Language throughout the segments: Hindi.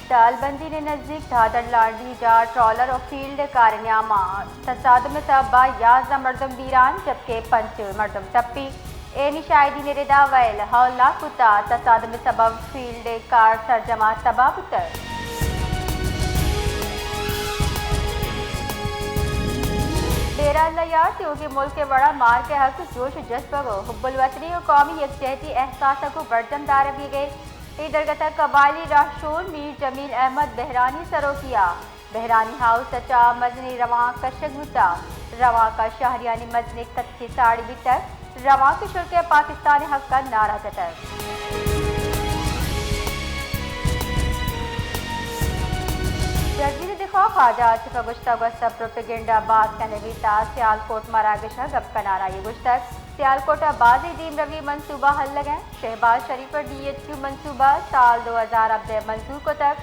दालबंदी ने नजदीक धादर लाडी जा ट्रॉलर और फील्ड कारनामा तसादुम में सबा 11 मर्दम बीरान जबकि 5 मर्दम तप्पी एनी शाहिदी ने रिदा वैल हौला कुता तसादुम में सबब फील्ड कार सरजमा तबाह पुतर डेरा यार क्योंकि मुल्क के बड़ा मार के हक जोश जज्ब को हुब्बुल वतनी और कौमी यकजहती एहसास को बरजमदार भी गए दरगता कबायली राशूर मीर जमील अहमद बहरानी सरोकिया बहरानी हाउस सचा मजनी रवा कशक गुता रवा का शहरियानी मजनी कच्ची साड़ी बितर रवा के शुल्क पाकिस्तान हक का नारा जतर वज़ीर दिफा ख्वाजा आसिफ गुश्ता सब प्रोपेगेंडा बात का नवीता सियालकोट मरागश गप का नारा ये गुश्तक सियालकोट बाजी दीम रवी मनसूबा हल लगे शहबाज शरीफ पर DHQ मनसूबा साल 2000 अब मंजूर को तक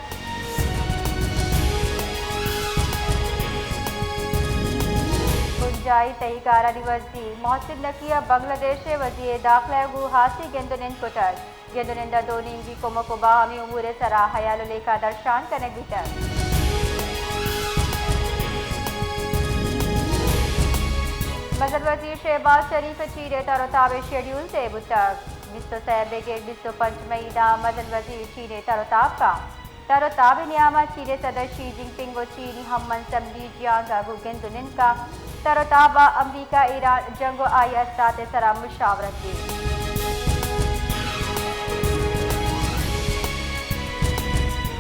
गुंजाई तहीकारा वजी मोहसिन नकिया बांग्लादेश वजीर दाखिला गुहासी गेंदुनिंद को तक गेंदुनिंदा दोनी की कोमकोबा हमें उमूर सरा हयाल लेखा दर्शान कने बितर मजर वजीर शहबाज शरीफ चीरे तरोताब शेड्यूल से बुतक 25 मई दा मजर वजीर चीरे तरोताब का तरोताब नियामा चीरे सदर शी जिनपिंग व चीनी हमन समझी जियांगा गुगेंदुनिन का तरोताब अमरीका ईरान जंगो IS साथ सरा मुशावरत की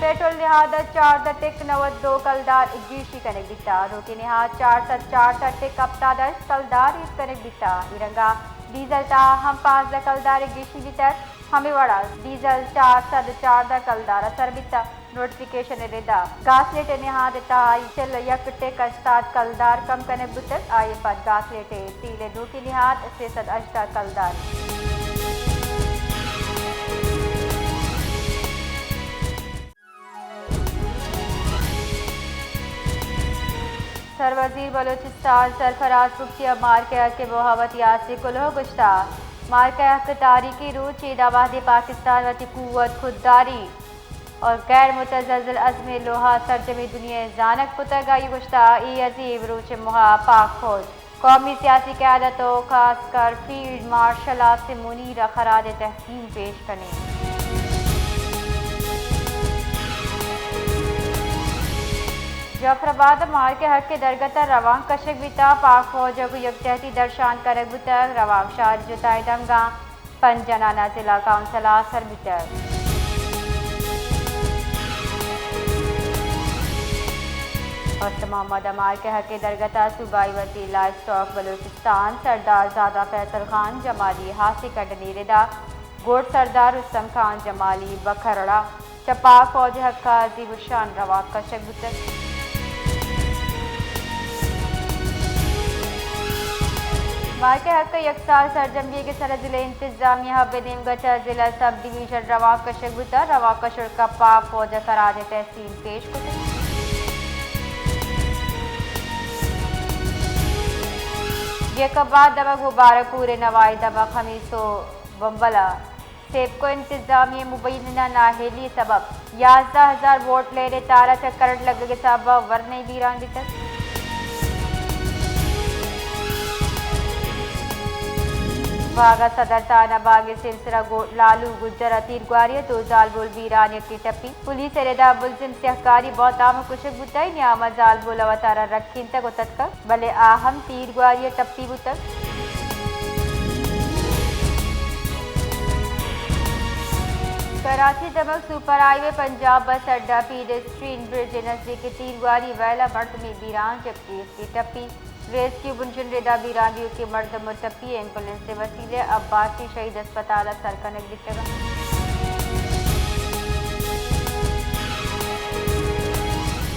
पेट्रोल निहाद 4.92 कलदार गीशी कनेक्ट बिता रोटी निहाद 4.4 कप्तादर कलदार इस कनेक्ट बिता इरंगा डीजल ता हम 5 कलदार गीशी बितर हमें वड़ा डीजल 4.4 कलदार असर बिता नोटिफिकेशन रेदा गासलेट निहाद ता चल यकटे कस्ताद कलदार कम कनेक्ट बितर आए पद गासलेट तीले रोटी निहाद 3.8 कलदार सरवजीर बलोचिस्तान सरफराज मुफ्ती मार के हक बहावत यासी कुल्हो गुश्ता मार के हक तारीखी रूह चीदाबादी पाकिस्तान वती कुव्वत खुददारी और गैर मुतज़्ज़ल अज़्म लोहा सरजमी दुनिया जानक पुतरगा ये गुश्ता ई अजीब रूच मुहा पाक फौज कौमी सियासी क़यादत और खासकर फील्ड मार्शल से मुनीर खराज तहसीन पेश करने जफराबाद मार के हक के दरगता रवांग कशक बिता पाक फौज को यकजहती दर्शान करक बितर रवांग शार जुताई दमगा 5 जनाना जिला काउंसिल सर बितर और मोहम्मद अमार के हक के दरगता सूबाई वज़ीर लाइफ स्टॉक बलूचिस्तान सरदार ज़ादा फैसल खान जमाली हासी कटनी रिदा गोट सरदार रुस्तम खान जमाली बखरड़ा चपाक फौज हक का अजीबुशान रवांग कशक बितर मार के हक यकसाल सरजमी के सर जिले इंतजामिया हबीम गचा जिला सब डिवीजन रवा कशक बुता रवा कशर का पाक फौज कराज तहसील पेश को ये कबाद दमक मुबारक पूरे नवाई दमक खमीसो बम्बला सेब को इंतजामिया मुबैना नाहेली सबब 11,000 वोट ले रहे तारा चक्कर लग के सबब वरने बीरान तक भागा सदर ताना बागे सिलसिला लालू गुज्जर अतीर ग्वारिया तो जालबोल बीरान की टप्पी पुलिस रेदा बुलजिम सहकारी बहुत आम कुशक बुताई न्यामा जालबोल अवतारा रखीन तक उतक भले आहम तीर ग्वारिया टप्पी बुतक कराची दमक सुपर हाईवे पंजाब बस अड्डा पीडेस्ट्रीन ब्रिज नजदीक तीर ग्वारी वैला मर्द में बीरान जबकि इसकी टप्पी रेस्क्यू बुंशन रेदा बीरानियों के मर्द मुतपी एम्बुलेंस से वसीले अब्बासी शहीद अस्पताल सरकनक दिखेगा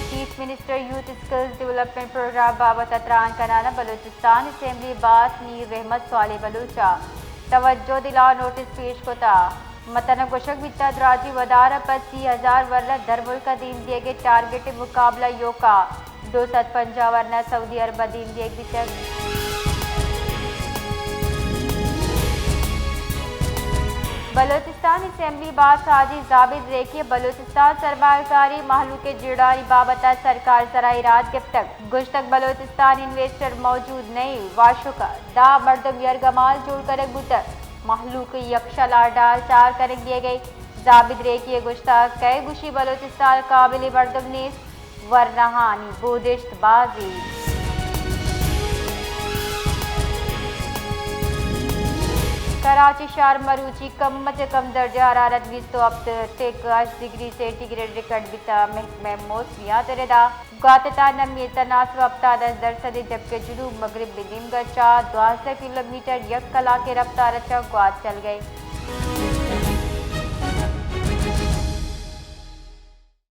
chief minister youth skills development program बाबत अतरान कनाना बलूचिस्तान असेंबली बात मीर रहमत स्वाले बलूचा तवज्जो दिला नोटिस पेश कोता मतन गुशक बिता द्राजी वदारा 25,000 वर्ला धरमुल का दीन दिए गए टारगेट मुकाबला योका 250 वरना सऊदी अरब दीन दिए बितर बलोचिस्तान असेंबली बाद हाजी जाबिद रेखी बलोचिस्तान सरमाकारी महलूक जिड़ारी बाबत सरकार सराय राज गिफ्तक गुश्तक बलोचिस्तान इन्वेस्टर मौजूद नहीं वाशुका दा मर्दम यरगमाल जोड़ कर बुतर महलूक यक्षला डाल चार कर दिए गए जाबिद रेखी गुश्तक कई गुशी बलोचिस्तान काबिल मर्दम ने वरनहानी बोदिश्त बाजी कराची शहर मरूची कम से कम दर्जा हरारत 20 डिग्री सेंटीग्रेड रिकॉर्ड बिता महकमे मौसमियात रदा गातता नमी तनासब 10% जबकि जुनूब मगरब बिदिमगचा 12 किलोमीटर 1 कला के रफ्तार गुआत चल गई।